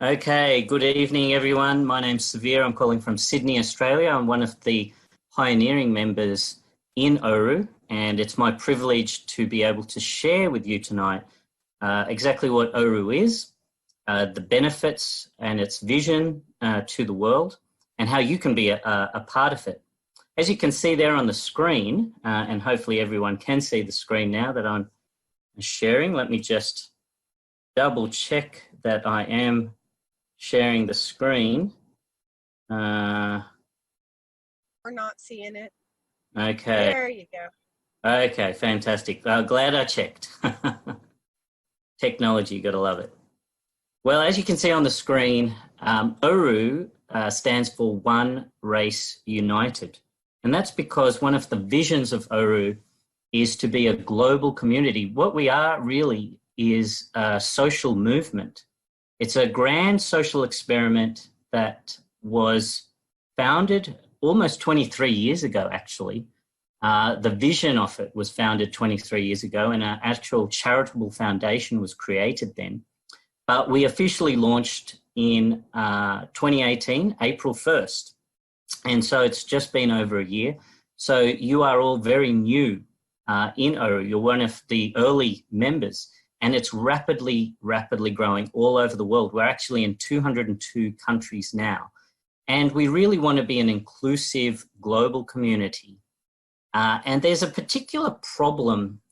Okay, good evening, everyone. My name's Severe. I'm calling from Sydney, Australia. I'm one of the pioneering members in ORU, and it's my privilege to be able to share with you tonight exactly what ORU is, the benefits and its vision to the world, and how you can be a part of it. As you can see there on the screen, and hopefully everyone can see the screen now that I'm sharing, let me just double check that I am sharing the screen. We're not seeing it. Okay. There you go. Okay, fantastic. Glad I checked. Technology, gotta love it. Well, as you can see on the screen, ORU stands for One Race United. And that's because one of the visions of ORU is to be a global community. What we are really is a social movement. It's a grand social experiment that was founded almost 23 years ago, actually. The vision of it was founded 23 years ago, and an actual charitable foundation was created then. But we officially launched in 2018, April 1st. And so it's just been over a year. So you are all very new in ORU. You're one of the early members. And it's rapidly growing all over the world. We're actually in 202 countries now. And we really want to be an inclusive global community. And there's a particular problem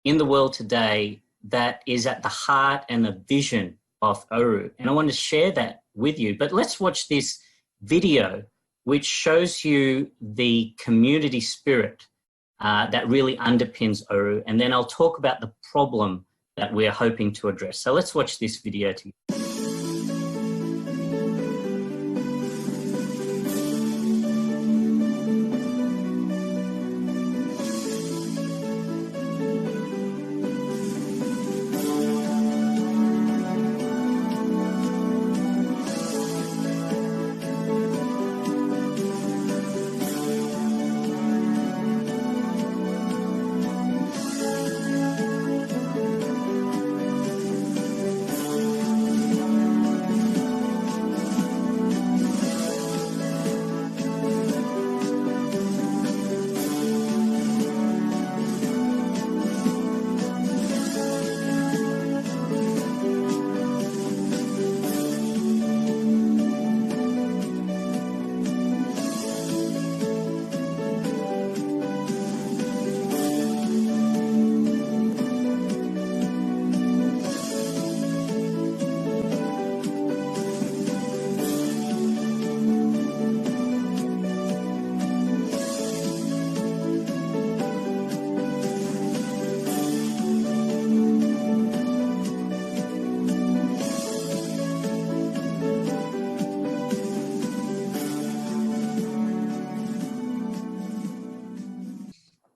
in the world today that is at the heart and the vision of ORU. And I want to share that with you. But let's watch this video, which shows you the community spirit that really underpins ORU. And then I'll talk about the problem that we're hoping to address. So let's watch this video together.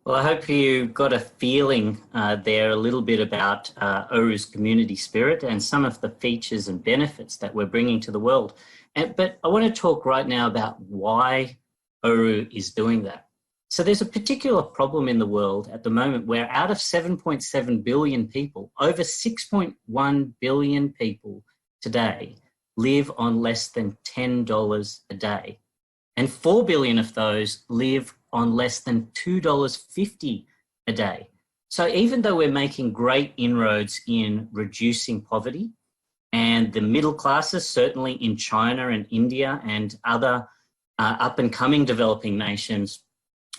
Well, I hope you got a feeling there a little bit about ORU's community spirit and some of the features and benefits that we're bringing to the world. But I want to talk right now about why ORU is doing that. So there's a particular problem in the world at the moment where out of 7.7 billion people, over 6.1 billion people today live on less than $10 a day. And 4 billion of those live on less than $2.50 a day. So even though we're making great inroads in reducing poverty, and the middle classes, certainly in China and India and other up-and-coming developing nations,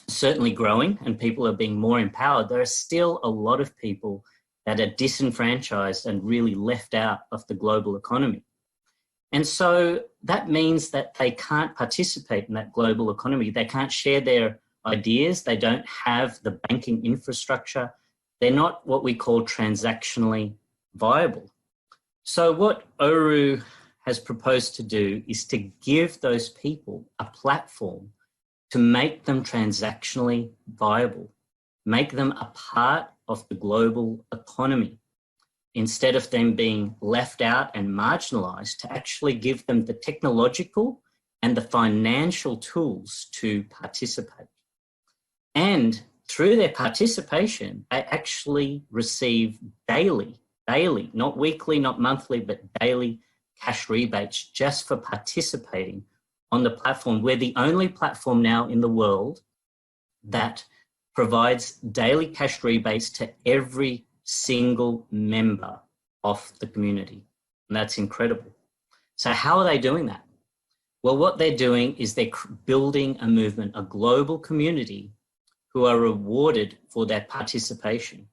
certainly growing and people are being more empowered, there are still a lot of people that are disenfranchised and really left out of the global economy. And so that means that they can't participate in that global economy. They can't share their ideas. They don't have the banking infrastructure. They're not what we call transactionally viable. So what ORU has proposed to do is to give those people a platform to make them transactionally viable, make them a part of the global economy, instead of them being left out and marginalized, to actually give them the technological and the financial tools to participate. And through their participation, they actually receive daily, not weekly, not monthly, but daily cash rebates just for participating on the platform. We're the only platform now in the world that provides daily cash rebates to every single member of the community. And that's incredible. So how are they doing that? Well, what they're doing is they're building a movement, a global community who are rewarded for that participation.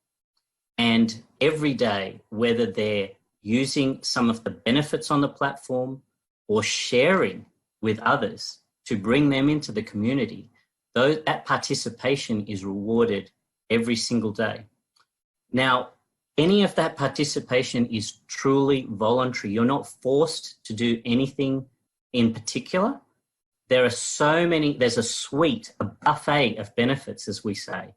And every day, whether they're using some of the benefits on the platform or sharing with others to bring them into the community, that participation is rewarded every single day. Now, any of that participation is truly voluntary. You're not forced to do anything in particular. There are so many, there's a suite, a buffet of benefits, as we say,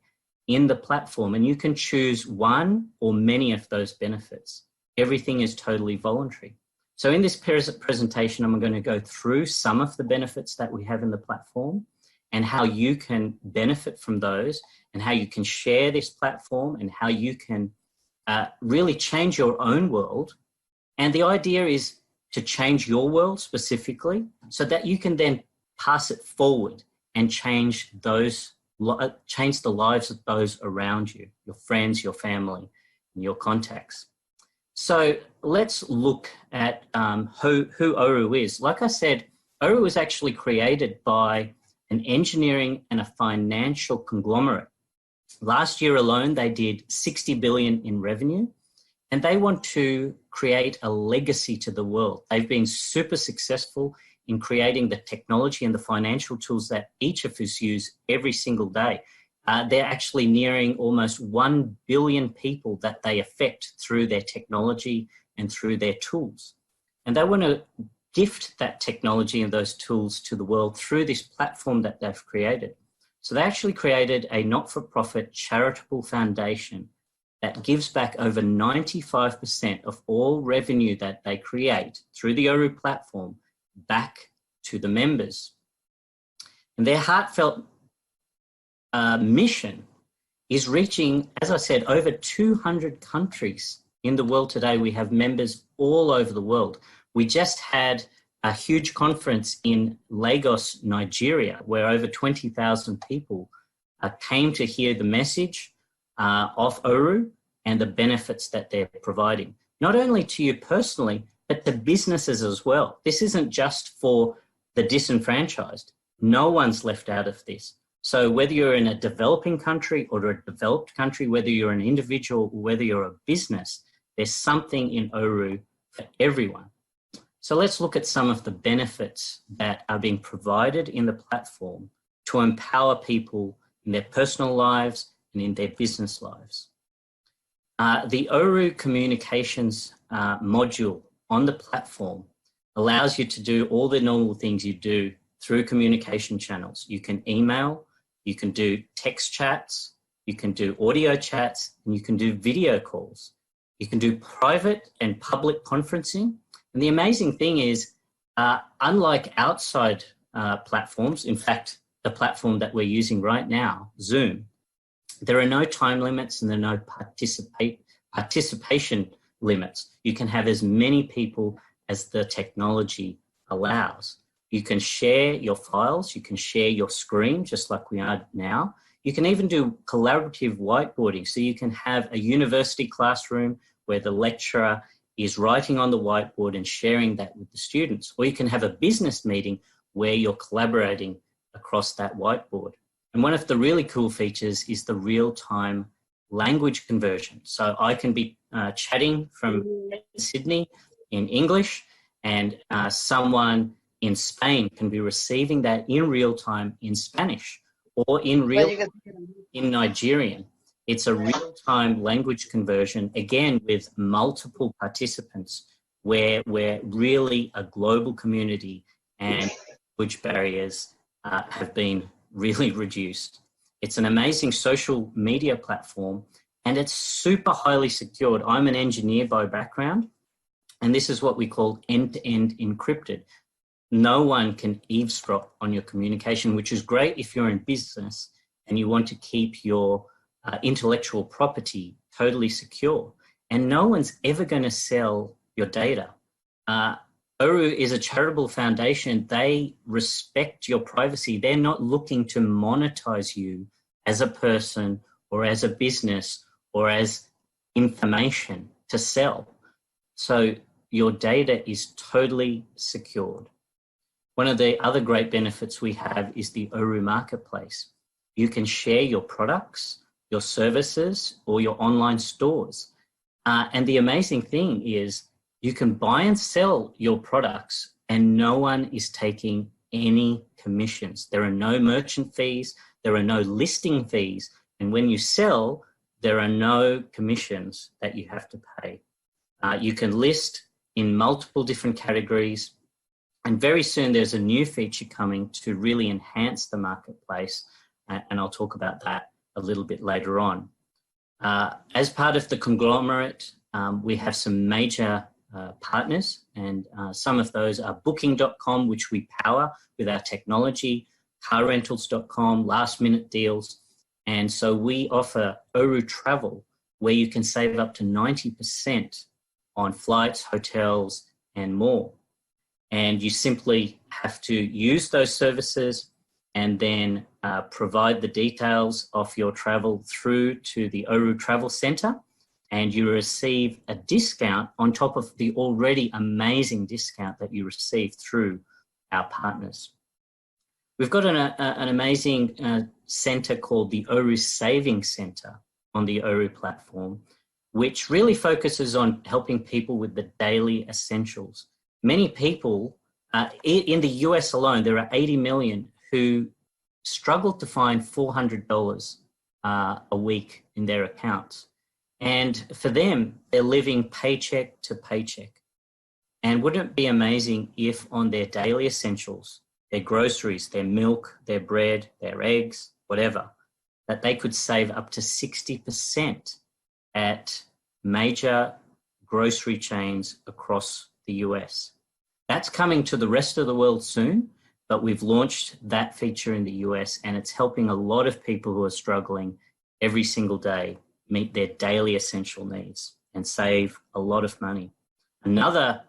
in the platform, and you can choose one or many of those benefits. Everything is totally voluntary. So in this presentation, I'm going to go through some of the benefits that we have in the platform and how you can benefit from those and how you can share this platform and how you can really change your own world. And the idea is to change your world specifically so that you can then pass it forward and change the lives of those around you, your friends, your family, and your contacts. So let's look at who ORU is. Like I said, ORU was actually created by an engineering and a financial conglomerate. Last year alone, they did 60 billion in revenue, and they want to create a legacy to the world. They've been super successful in creating the technology and the financial tools that each of us use every single day. They're actually nearing almost 1 billion people that they affect through their technology and through their tools. And they want to gift that technology and those tools to the world through this platform that they've created. So they actually created a not-for-profit charitable foundation that gives back over 95% of all revenue that they create through the ORU platform back to the members. And their heartfelt mission is reaching, as I said, over 200 countries in the world today. We have members all over the world. We just had a huge conference in Lagos, Nigeria, where over 20,000 people came to hear the message of ORU and the benefits that they're providing, not only to you personally, but to businesses as well. This isn't just for the disenfranchised. No one's left out of this. So whether you're in a developing country or a developed country, whether you're an individual or whether you're a business, there's something in ORU for everyone. So let's look at some of the benefits that are being provided in the platform to empower people in their personal lives and in their business lives. The ORU communications module on the platform allows you to do all the normal things you do through communication channels. You can email, you can do text chats, you can do audio chats, and you can do video calls. You can do private and public conferencing. And the amazing thing is, unlike outside platforms, in fact, the platform that we're using right now, Zoom, there are no time limits and there are no participation limits. You can have as many people as the technology allows. You can share your files, you can share your screen, just like we are now. You can even do collaborative whiteboarding. So you can have a university classroom where the lecturer is writing on the whiteboard and sharing that with the students. Or you can have a business meeting where you're collaborating across that whiteboard. And one of the really cool features is the real-time language conversion. So I can be chatting from Sydney in English, and someone in Spain can be receiving that in real time in Spanish or in Nigerian. It's a real-time language conversion, again, with multiple participants, where we're really a global community and language barriers have been really reduced. It's an amazing social media platform, and it's super highly secured. I'm an engineer by background, and this is what we call end-to-end encrypted. No one can eavesdrop on your communication, which is great if you're in business and you want to keep your intellectual property totally secure. And no one's ever going to sell your data. ORU is a charitable foundation. They respect your privacy. They're not looking to monetize you as a person or as a business or as information to sell. So your data is totally secured. One of the other great benefits we have is the ORU Marketplace. You can share your products, your services, or your online stores. And the amazing thing is you can buy and sell your products and no one is taking any commissions. There are no merchant fees, there are no listing fees, and when you sell, there are no commissions that you have to pay. You can list in multiple different categories, and very soon there's a new feature coming to really enhance the marketplace, and I'll talk about that a little bit later on. As part of the conglomerate, we have some major partners, and some of those are booking.com, which we power with our technology, carrentals.com, last minute deals. And so we offer ORU Travel, where you can save up to 90% on flights, hotels, and more. And you simply have to use those services and then provide the details of your travel through to the ORU Travel Centre, and you receive a discount on top of the already amazing discount that you receive through our partners. We've got an amazing centre called the ORU Savings Centre on the ORU platform, which really focuses on helping people with the daily essentials. Many people, in the US alone, there are 80 million who struggle to find $400 a week in their accounts. And for them, they're living paycheck to paycheck. And wouldn't it be amazing if on their daily essentials, their groceries, their milk, their bread, their eggs, whatever, that they could save up to 60% at major grocery chains across the US. That's coming to the rest of the world soon, but we've launched that feature in the US, and it's helping a lot of people who are struggling every single day meet their daily essential needs and save a lot of money. Another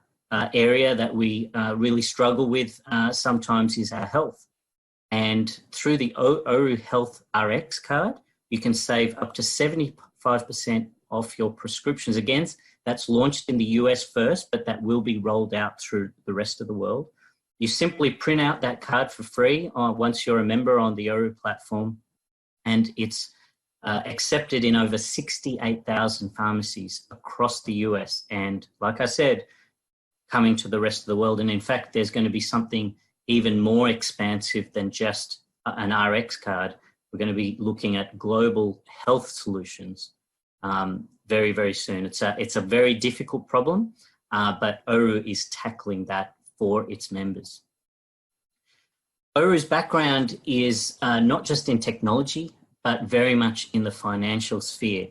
area that we really struggle with sometimes is our health. And through the ORU Health RX card, you can save up to 75% off your prescriptions. Again, that's launched in the US first, but that will be rolled out through the rest of the world. You simply print out that card for free once you're a member on the ORU platform, and it's accepted in over 68,000 pharmacies across the US. And like I said, coming to the rest of the world. And in fact, there's going to be something even more expansive than just an RX card. We're going to be looking at global health solutions very, very soon. It's a very difficult problem, but ORU is tackling that for its members. ORU's background is not just in technology, but very much in the financial sphere.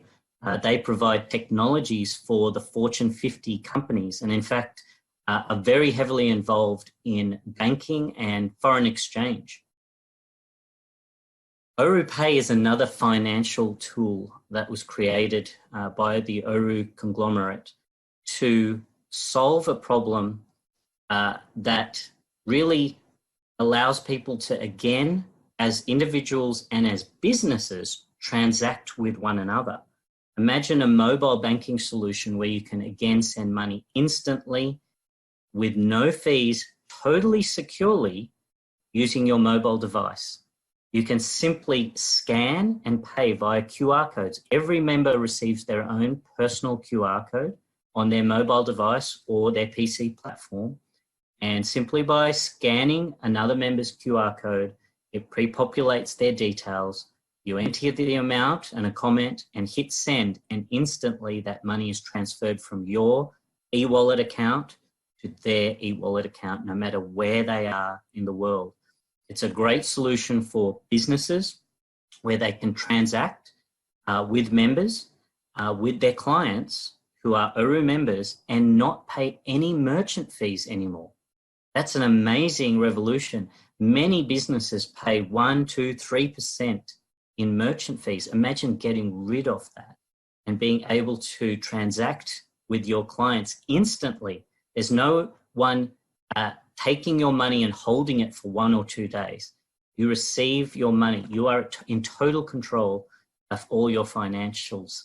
They provide technologies for the Fortune 50 companies, and in fact, are very heavily involved in banking and foreign exchange. ORU Pay is another financial tool that was created by the ORU conglomerate to solve a problem that really allows people to, again, as individuals and as businesses, transact with one another. Imagine a mobile banking solution where you can again send money instantly with no fees, totally securely using your mobile device. You can simply scan and pay via QR codes. Every member receives their own personal QR code on their mobile device or their PC platform. And simply by scanning another member's QR code, it pre-populates their details. You enter the amount and a comment and hit send, and instantly that money is transferred from your e-wallet account to their e-wallet account, no matter where they are in the world. It's a great solution for businesses where they can transact with members, with their clients who are ORU members, and not pay any merchant fees anymore. That's an amazing revolution. Many businesses pay 1%, 2%, 3% in merchant fees. Imagine getting rid of that and being able to transact with your clients instantly. There's no one taking your money and holding it for 1 or 2 days. You receive your money. You are in total control of all your financials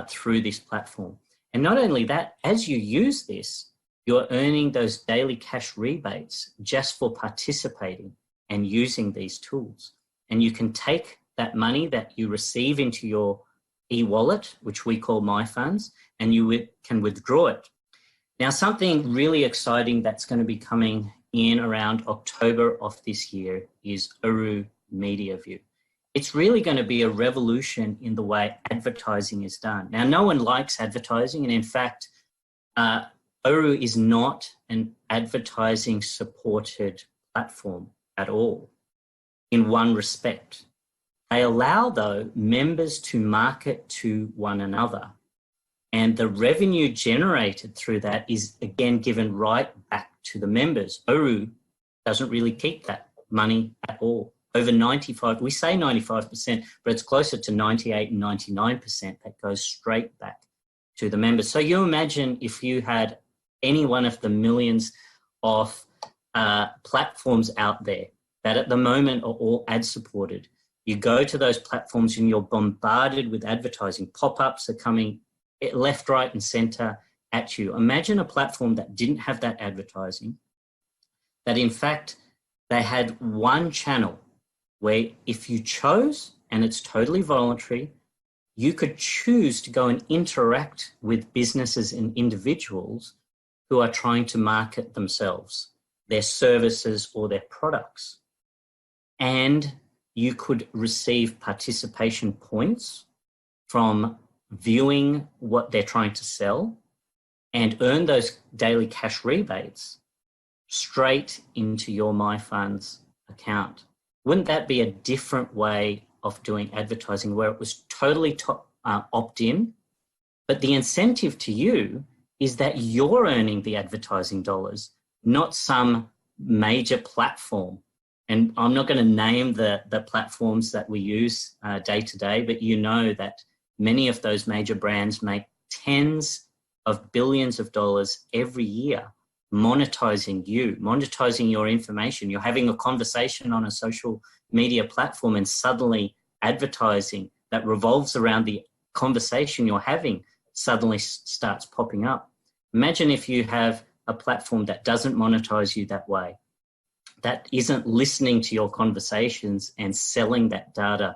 through this platform. And not only that, as you use this, you're earning those daily cash rebates just for participating and using these tools. And you can take that money that you receive into your e-wallet, which we call My Funds, and you can withdraw it. Now, something really exciting that's going to be coming in around October of this year is ORU Media View. It's really going to be a revolution in the way advertising is done. Now, no one likes advertising, and in fact, ORU is not an advertising-supported platform at all, in one respect. They allow, though, members to market to one another. And the revenue generated through that is, again, given right back to the members. ORU doesn't really keep that money at all. Over 95, we say 95%, but it's closer to 98 and 99% that goes straight back to the members. So you imagine if you had any one of the millions of platforms out there that at the moment are all ad-supported. You go to those platforms and you're bombarded with advertising. Pop-ups are coming left, right, and center at you. Imagine a platform that didn't have that advertising, that in fact they had one channel where if you chose, and it's totally voluntary, you could choose to go and interact with businesses and individuals who are trying to market themselves, their services or their products. And you could receive participation points from viewing what they're trying to sell and earn those daily cash rebates straight into your My Funds account. Wouldn't that be a different way of doing advertising where it was totally opt-in, but the incentive to you is that you're earning the advertising dollars, not some major platform. And I'm not going to name the platforms that we use day to day, but you know that many of those major brands make tens of billions of dollars every year monetizing you, monetizing your information. You're having a conversation on a social media platform and suddenly advertising that revolves around the conversation you're having suddenly starts popping up. Imagine if you have a platform that doesn't monetize you that way, that isn't listening to your conversations and selling that data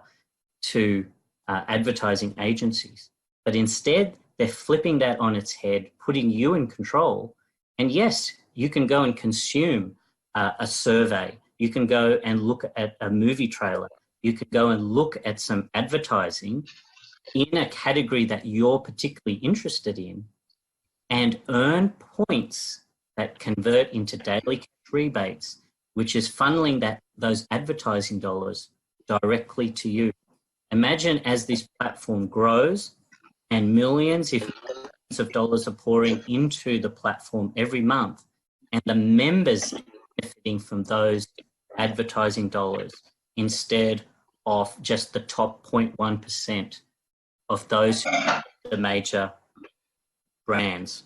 to advertising agencies. But instead, they're flipping that on its head, putting you in control. And yes, you can go and consume a survey. You can go and look at a movie trailer. You could go and look at some advertising in a category that you're particularly interested in and earn points that convert into daily cash rebates, which is funneling those advertising dollars directly to you. Imagine as this platform grows and millions, if millions of dollars are pouring into the platform every month, and the members are benefiting from those advertising dollars instead of just the top 0.1% of those who are the major brands.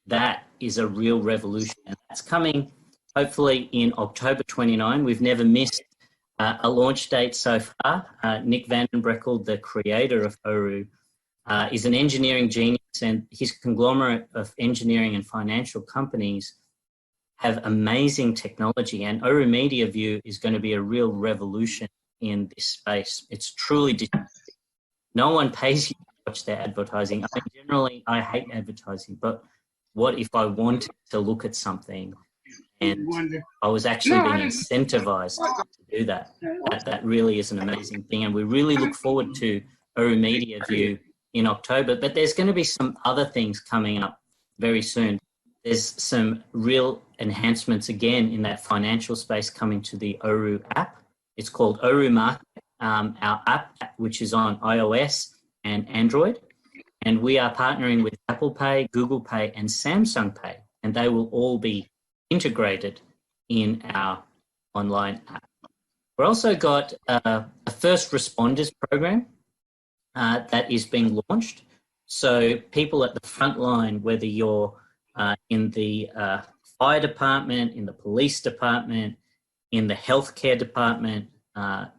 That is a real revolution, and that's coming hopefully in October 29. We've never missed a launch date so far. Nick Van den Brekkel, the creator of ORU, is an engineering genius, and his conglomerate of engineering and financial companies have amazing technology, and ORU Media View is going to be a real revolution in this space. It's truly digital. No one pays you to watch their advertising. I mean, generally, I hate advertising, but what if I wanted to look at something and I was actually being incentivized to do that? That really is an amazing thing, and we really look forward to ORU Media View in October. But there's going to be some other things coming up very soon. There's some real enhancements again in that financial space coming to the ORU app. It's called ORU Market, our app, which is on iOS and Android. And we are partnering with Apple Pay, Google Pay, and Samsung Pay, and they will all be integrated in our online app. We've also got a first responders program that is being launched. So people at the front line, whether you're in the fire department, in the police department, in the healthcare department,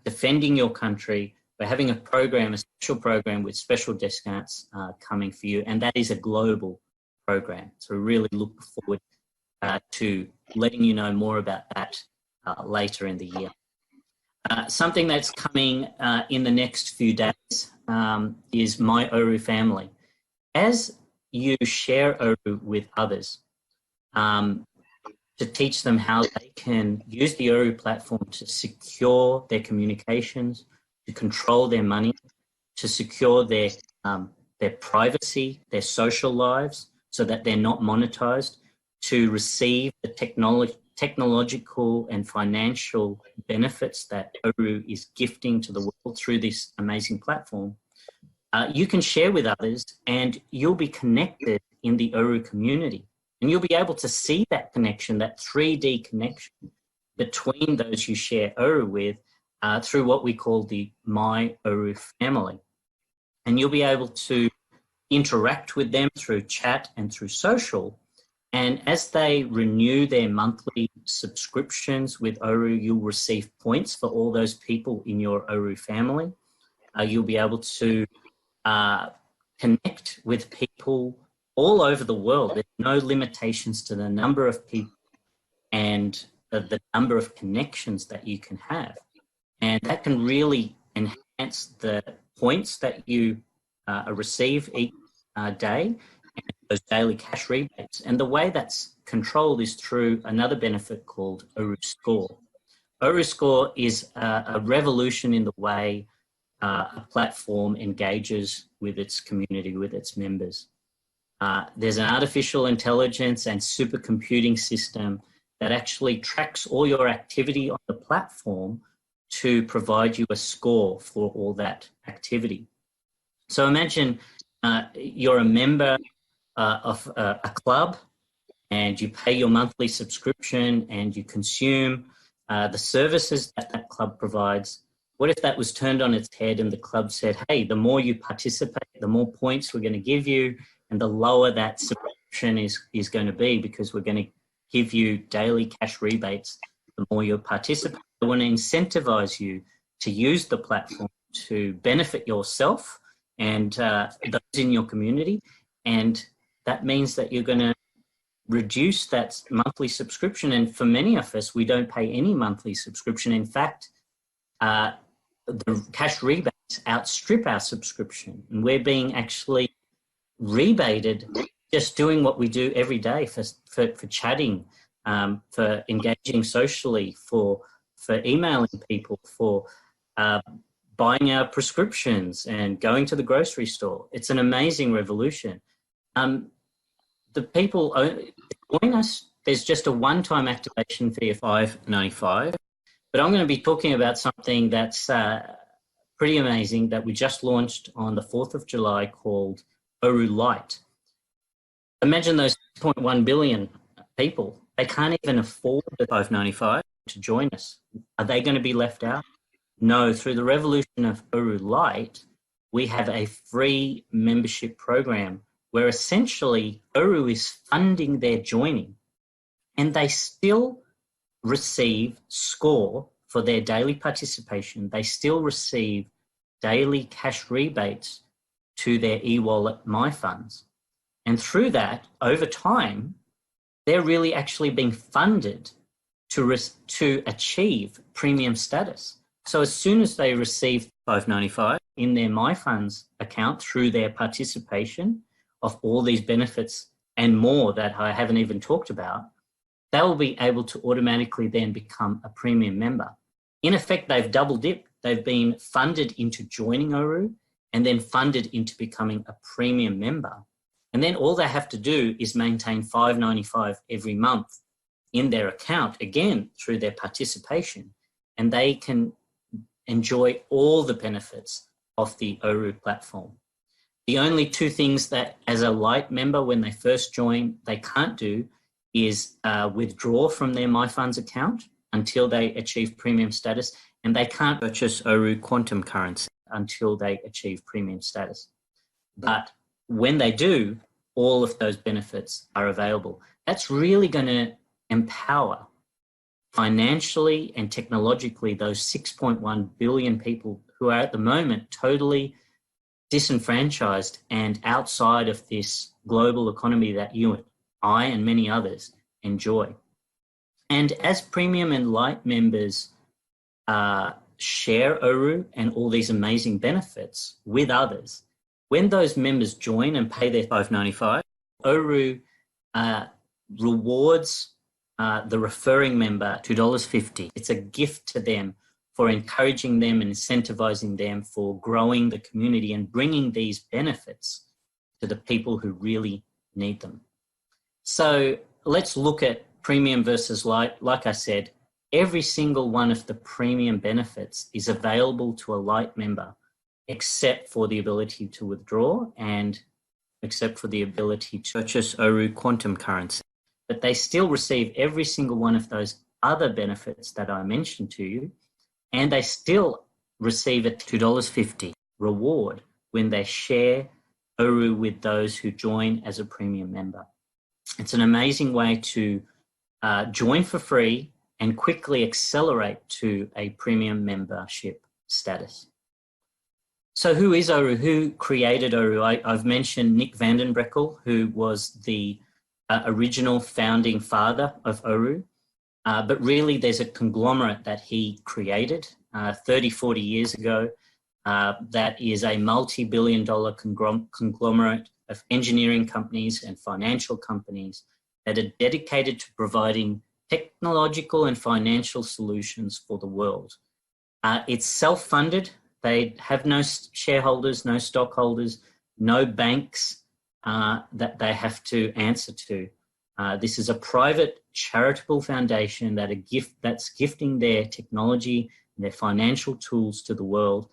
defending your country. We're having a program, a special program with special discounts coming for you, and that is a global program. So we really look forward to letting you know more about that later in the year. Something that's coming in the next few days is My ORU Family. As you share ORU with others, to teach them how they can use the ORU platform to secure their communications, to control their money, to secure their privacy, their social lives, so that they're not monetized, to receive the technological and financial benefits that ORU is gifting to the world through this amazing platform. You can share with others, and you'll be connected in the ORU community. And you'll be able to see that connection, that 3D connection between those you share ORU with through what we call the My ORU Family. And you'll be able to interact with them through chat and through social. And as they renew their monthly subscriptions with ORU, you'll receive points for all those people in your ORU family. You'll be able to connect with people all over the world. There's no limitations to the number of people and the number of connections that you can have. And that can really enhance the points that you receive each day, and those daily cash rebates. And the way that's controlled is through another benefit called ORU Score. ORU Score is a revolution in the way a platform engages with its community, with its members. There's an artificial intelligence and supercomputing system that actually tracks all your activity on the platform to provide you a score for all that activity. So imagine you're a member of a club, and you pay your monthly subscription and you consume the services that that club provides. What if that was turned on its head and the club said, hey, the more you participate, the more points we're going to give you, and the lower that subscription is going to be, because we're going to give you daily cash rebates the more you participate. I want to incentivize you to use the platform to benefit yourself and those in your community. And that means that you're going to reduce that monthly subscription. And for many of us, we don't pay any monthly subscription. In fact, the cash rebates outstrip our subscription, and we're being actually rebated just doing what we do every day for chatting, for engaging socially, for emailing people, for buying our prescriptions and going to the grocery store. It's an amazing revolution. The people join us, there's just a one-time activation fee of $5.95, but I'm going to be talking about something that's pretty amazing that we just launched on the 4th of July called ORU Lite. Imagine those 6.1 billion people. They can't even afford the $5.95 to join us. Are they going to be left out? No. Through the revolution of ORU Lite, we have a free membership program where essentially ORU is funding their joining, and they still receive score for their daily participation. They still receive daily cash rebates to their e-wallet MyFunds. And through that, over time, they're really actually being funded to achieve premium status. So as soon as they receive $5.95 in their MyFunds account through their participation of all these benefits and more that I haven't even talked about, they'll be able to automatically then become a premium member. In effect, they've double dipped. They've been funded into joining ORU and then funded into becoming a premium member. And then all they have to do is maintain $5.95 every month in their account, again, through their participation, and they can enjoy all the benefits of the ORU platform. The only two things that as a Lite member, when they first join, they can't do is withdraw from their MyFunds account until they achieve premium status, and they can't purchase ORU Quantum currency until they achieve premium status. But when they do, all of those benefits are available. That's really going to empower financially and technologically those 6.1 billion people who are at the moment totally disenfranchised and outside of this global economy that you and I and many others enjoy. And as premium and light members share ORU and all these amazing benefits with others, when those members join and pay their $5.95, ORU rewards the referring member $2.50. It's a gift to them for encouraging them and incentivizing them for growing the community and bringing these benefits to the people who really need them. So let's look at premium versus light. Like I said, every single one of the premium benefits is available to a light member, except for the ability to withdraw and except for the ability to purchase ORU quantum currency. But they still receive every single one of those other benefits that I mentioned to you, and they still receive a $2.50 reward when they share ORU with those who join as a premium member. It's an amazing way to join for free and quickly accelerate to a premium membership status. So who is ORU? Who created ORU? I've mentioned Nick Vandenbrekkel, who was the original founding father of ORU, but really there's a conglomerate that he created 30, 40 years ago that is a multi-billion-dollar conglomerate of engineering companies and financial companies that are dedicated to providing technological and financial solutions for the world. It's self-funded. They have no shareholders, no stockholders, no banks that they have to answer to. This is a private charitable foundation that's gifting their technology and their financial tools to the world.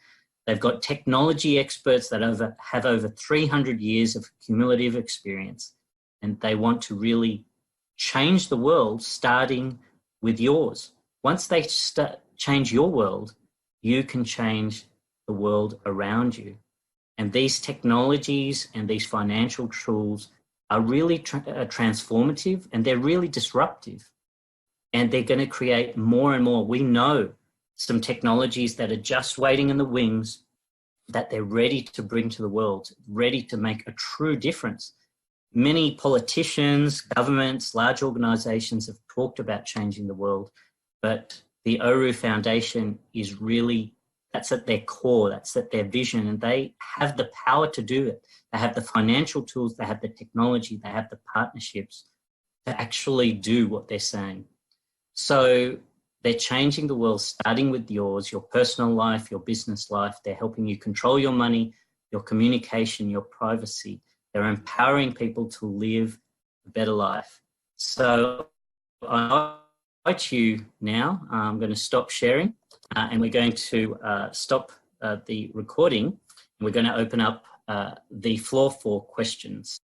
They've got technology experts that have over 300 years of cumulative experience, and they want to really change the world, starting with yours. Once they change your world, you can change the world around you. And these technologies and these financial tools are really transformative, and they're really disruptive. And they're going to create more and more. We know some technologies that are just waiting in the wings that they're ready to bring to the world, ready to make a true difference. Many politicians, governments, large organizations have talked about changing the world, but the ORU Foundation is really, that's at their core, that's at their vision, and they have the power to do it. They have the financial tools, they have the technology, they have the partnerships to actually do what they're saying. So they're changing the world, starting with yours, your personal life, your business life. They're helping you control your money, your communication, your privacy. They're empowering people to live a better life. So I invite you now. I'm going to stop sharing and we're going to stop the recording. We're going to open up the floor for questions.